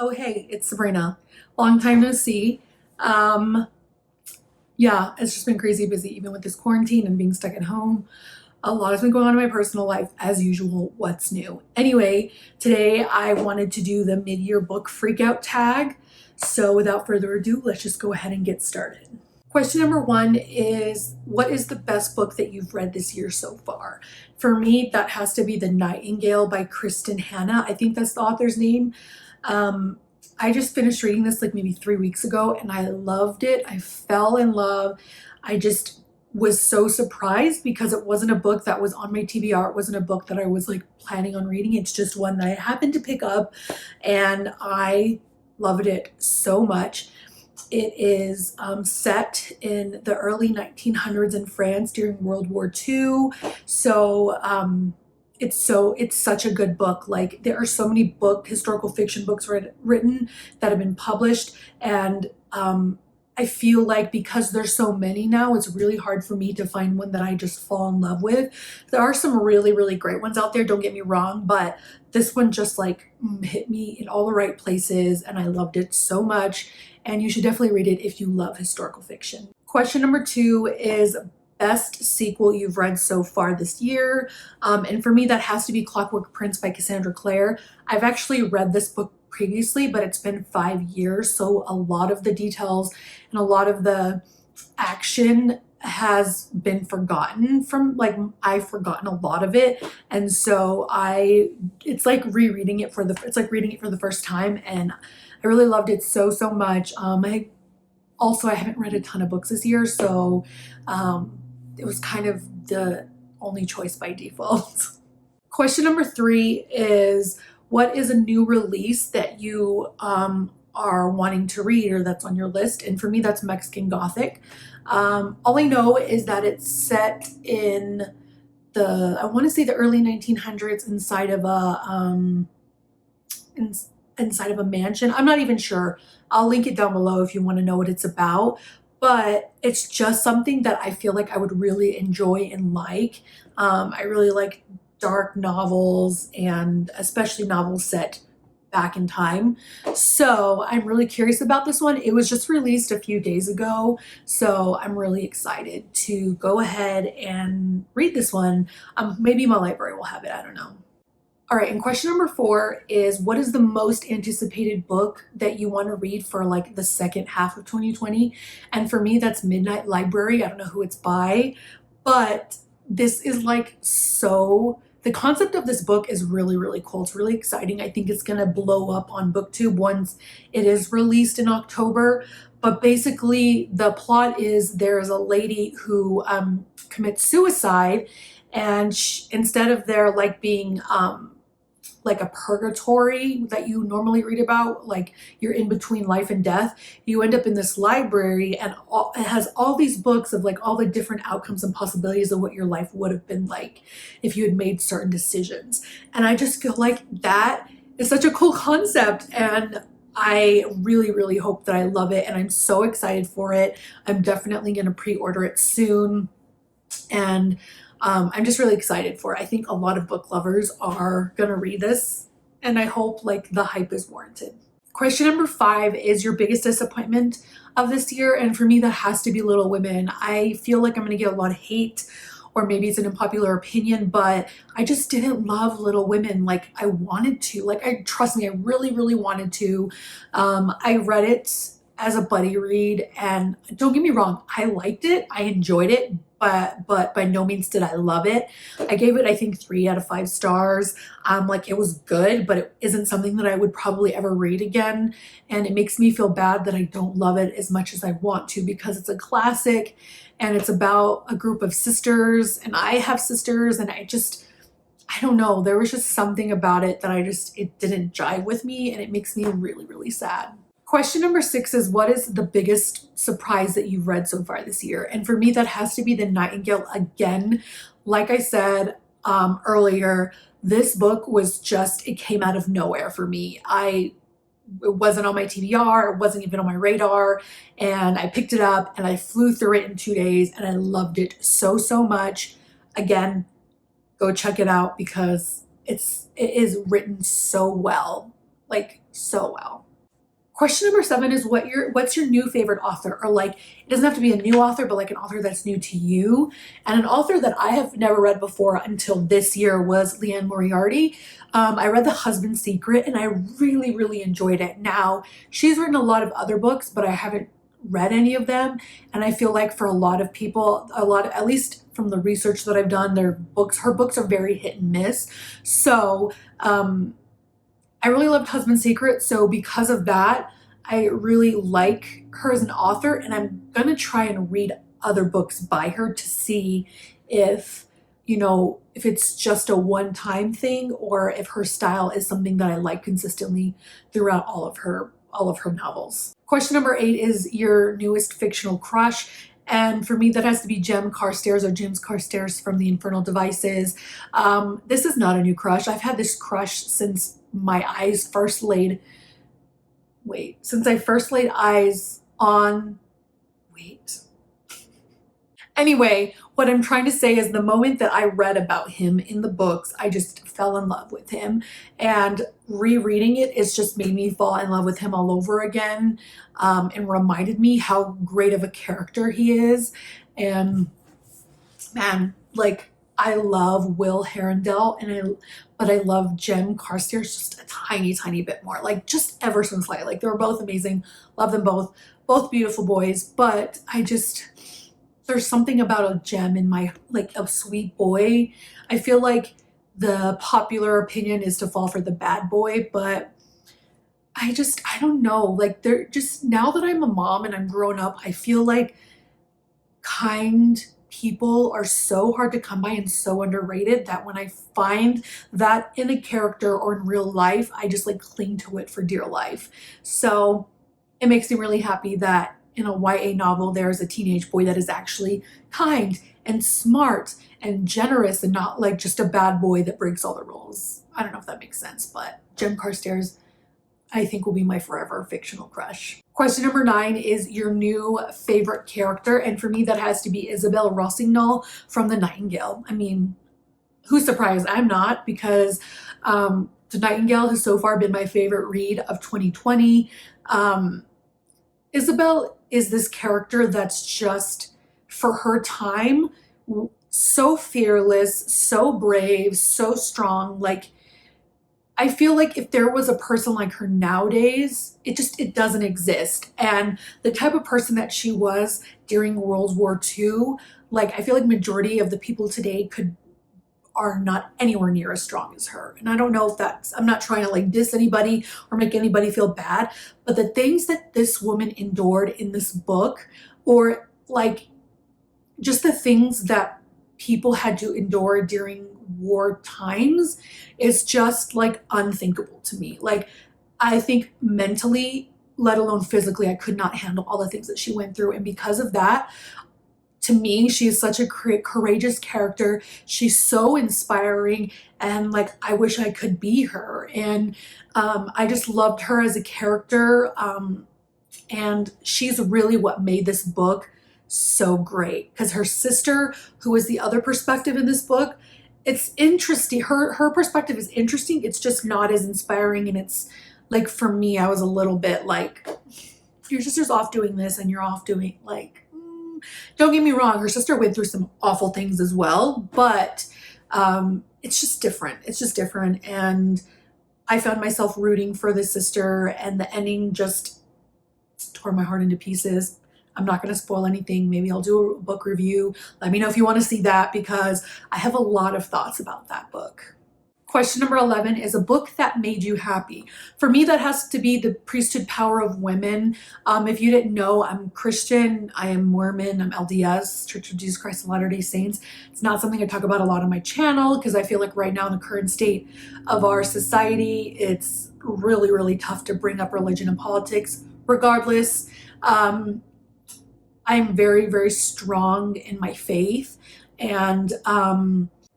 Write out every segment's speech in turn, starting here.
Oh, hey, it's Sabrina. Long time no see. Um, yeah, it's just been crazy busy, even with this quarantine and being stuck at home. A lot has been going on in my personal life, as usual. What's new? Anyway, today I wanted to do the mid-year book freakout tag. So without further ado, let's just go ahead and get started. Question number one is, what is the best book that you've read this year so far? For me, that has to be The Nightingale by Kristen Hanna. I think that's the author's name. Um, I just finished reading this like maybe 3 weeks ago and I loved it. I fell in love. I just was so surprised because it wasn't a book that was on my TBR. It wasn't a book that I was like planning on reading. It's just one that I happened to pick up and I loved it so much. It is set in the early 1900s in France during World War II. It's such a good book. Like there are so many historical fiction books written that have been published, and I feel like because there's so many now, it's really hard for me to find one that I just fall in love with. There are some really, really great ones out there, don't get me wrong, but this one just like hit me in all the right places and I loved it so much. And you should definitely read it if you love historical fiction. Question number two is best sequel you've read so far this year. And for me, that has to be Clockwork Prince by Cassandra Clare. I've actually read this book previously, but it's been 5 years. So a lot of the details and a lot of the action has been forgotten from, like, I've forgotten a lot of it. And so it's like reading it for the first time. And I really loved it so much. I haven't read a ton of books this year, so it was kind of the only choice by default. Question number three is, what is a new release that you are wanting to read or that's on your list? And for me, that's Mexican Gothic. All I know is that it's set in I want to say the early 1900s inside of inside of a mansion. I'm not even sure. I'll link it down below if you want to know what it's about. But it's just something that I feel like I would really enjoy and like. I really like dark novels and especially novels set back in time. So I'm really curious about this one. It was just released a few days ago. So I'm really excited to go ahead and read this one. Maybe my library will have it. I don't know. All right, and question number four is, what is the most anticipated book that you want to read for like the second half of 2020? And for me, that's Midnight Library. I don't know who it's by, but this is the concept of this book is really, really cool. It's really exciting. I think it's going to blow up on BookTube once it is released in October. But basically, the plot is there's a lady who commits suicide, and instead of there like being like a purgatory that you normally read about, like you're in between life and death, you end up in this library and it has all these books of like all the different outcomes and possibilities of what your life would have been like if you had made certain decisions. And I just feel like that is such a cool concept, and I really, really hope that I love it, and I'm so excited for it. I'm definitely going to pre-order it soon, and I'm just really excited for it. I think a lot of book lovers are gonna read this, and I hope like the hype is warranted. Question number five is your biggest disappointment of this year, and for me that has to be Little Women. I feel like I'm gonna get a lot of hate, or maybe it's an unpopular opinion, but I just didn't love Little Women like I wanted to. Trust me, I really, really wanted to. I read it as a buddy read, and don't get me wrong, I liked it, I enjoyed it, but by no means did I love it. I gave it, I think, 3 out of 5 stars. Like it was good, but it isn't something that I would probably ever read again. And it makes me feel bad that I don't love it as much as I want to, because it's a classic and it's about a group of sisters, and I have sisters, and I don't know, there was just something about it that it didn't jive with me, and it makes me really, really sad. Question number 6 is, what is the biggest surprise that you've read so far this year? And for me, that has to be The Nightingale again. Like I said earlier, this book it came out of nowhere for me. It wasn't on my TBR, it wasn't even on my radar, and I picked it up and I flew through it in 2 days, and I loved it so much. Again, go check it out because it is written so well, like so well. Question number 7 is what's your new favorite author? Or like, it doesn't have to be a new author, but like an author that's new to you. And an author that I have never read before until this year was Leanne Moriarty. I read The Husband's Secret and I really, really enjoyed it. Now, she's written a lot of other books, but I haven't read any of them. And I feel like for a lot of people, at least from the research that I've done, her books are very hit and miss. So, I really loved Husband's Secret, so because of that, I really like her as an author, and I'm gonna try and read other books by her to see if, if it's just a one-time thing or if her style is something that I like consistently throughout all of her novels. Question number 8 is your newest fictional crush. And for me, that has to be Jem Carstairs or James Carstairs from The Infernal Devices. This is not a new crush. I've had this crush since I first laid eyes on, Anyway, what I'm trying to say is the moment that I read about him in the books, I just fell in love with him. And rereading it's just made me fall in love with him all over again, and reminded me how great of a character he is. And man, like, I love Will Herondale, but I love Jem Carstairs just a tiny, tiny bit more. Like, just ever so slightly. Like, they were both amazing. Love them both beautiful boys. But there's something about a gem in my, like, a sweet boy. I feel like the popular opinion is to fall for the bad boy, but I don't know. Like, they're just, now that I'm a mom and I'm grown up, I feel like kind people are so hard to come by and so underrated that when I find that in a character or in real life, I just like cling to it for dear life. So it makes me really happy that in a YA novel, there's a teenage boy that is actually kind and smart and generous and not like just a bad boy that breaks all the rules. I don't know if that makes sense, but Jem Carstairs, I think, will be my forever fictional crush. Question number 9 is your new favorite character. And for me, that has to be Isabel Rossignol from The Nightingale. I mean, who's surprised? I'm not, because The Nightingale has so far been my favorite read of 2020. Isabel is this character that's just, for her time, so fearless, so brave, so strong. Like, I feel like if there was a person like her nowadays, it doesn't exist. And the type of person that she was during World War II, like, I feel like majority of the people today are not anywhere near as strong as her. And I don't know if I'm not trying to like diss anybody or make anybody feel bad, but the things that this woman endured in this book, or like just the things that people had to endure during war times, is just like unthinkable to me. Like, I think mentally, let alone physically, I could not handle all the things that she went through. And because of that, to me, she is such a courageous character. She's so inspiring, and like, I wish I could be her. And I just loved her as a character, and she's really what made this book so great. Because her sister, who is the other perspective in this book, it's interesting. Her perspective is interesting. It's just not as inspiring, and it's like, for me, I was a little bit like, your sister's off doing this and you're off doing like. Don't get me wrong, her sister went through some awful things as well, but it's just different. It's just different. And I found myself rooting for the sister, and the ending just tore my heart into pieces. I'm not going to spoil anything. Maybe I'll do a book review. Let me know if you want to see that, because I have a lot of thoughts about that book. Question number 11 is a book that made you happy. For me, that has to be The Priesthood Power of Women. If you didn't know, I'm Christian, I am Mormon, I'm LDS, Church of Jesus Christ of Latter-day Saints. It's not something I talk about a lot on my channel, because I feel like right now in the current state of our society, it's really, really tough to bring up religion and politics. Regardless, I'm very, very strong in my faith, and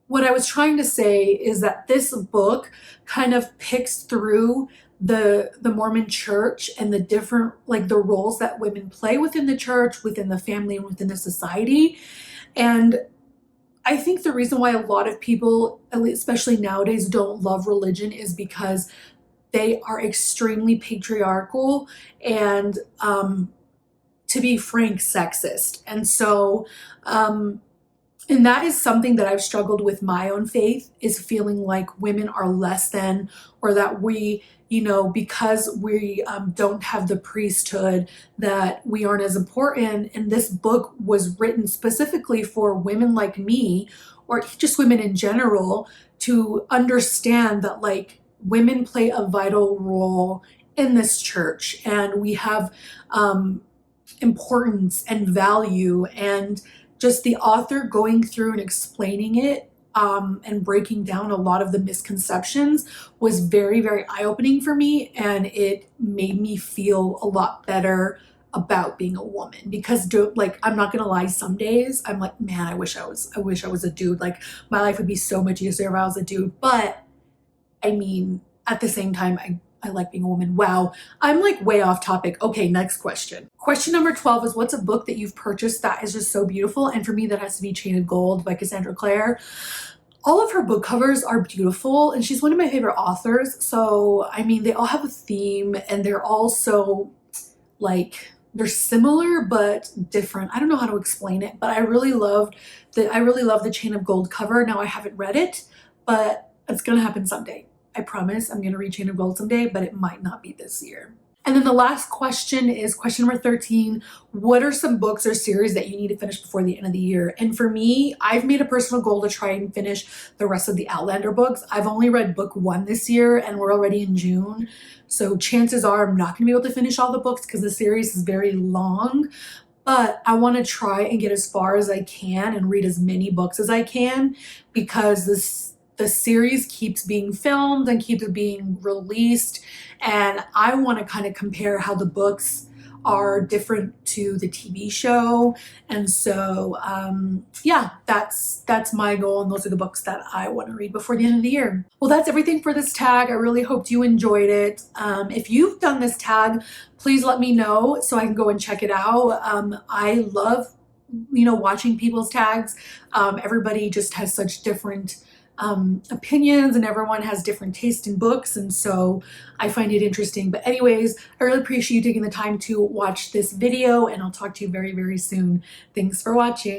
what I was trying to say is that this book kind of picks through the Mormon church and the different, like, the roles that women play within the church, within the family, and within the society. And I think the reason why a lot of people, especially nowadays, don't love religion is because they are extremely patriarchal and, to be frank, sexist. And so, and that is something that I've struggled with my own faith, is feeling like women are less than, or that we, because we don't have the priesthood, that we aren't as important. And this book was written specifically for women like me, or just women in general, to understand that like women play a vital role in this church, and we have importance and value. And just the author going through and explaining it, and breaking down a lot of the misconceptions, was very, very eye-opening for me, and it made me feel a lot better about being a woman. Because like, I'm not gonna lie, some days I'm like, man, I wish I was a dude. Like, my life would be so much easier if I was a dude. But I mean, at the same time, I like being a woman. Wow, I'm like way off topic. Okay, next question. Question number 12 is, what's a book that you've purchased that is just so beautiful? And for me, that has to be Chain of Gold by Cassandra Clare. All of her book covers are beautiful, and she's one of my favorite authors. So, I mean, they all have a theme, and they're also like, they're similar but different. I don't know how to explain it, but I really love the Chain of Gold cover. Now, I haven't read it, but it's gonna happen someday. I promise I'm gonna read Chain of Gold someday, but it might not be this year. And then the last question is question number 13. What are some books or series that you need to finish before the end of the year? And for me, I've made a personal goal to try and finish the rest of the Outlander books. I've only read book 1 this year, and we're already in June. So chances are I'm not gonna be able to finish all the books because the series is very long. But I want to try and get as far as I can and read as many books as I can, because the series keeps being filmed and keeps being released, and I want to kind of compare how the books are different to the TV show. And so, yeah, that's my goal, and those are the books that I want to read before the end of the year. Well, that's everything for this tag. I really hoped you enjoyed it. If you've done this tag, please let me know so I can go and check it out. I love, watching people's tags. Everybody just has such different opinions, and everyone has different taste in books, and so I find it interesting. But anyways, I really appreciate you taking the time to watch this video, and I'll talk to you very, very soon. Thanks for watching.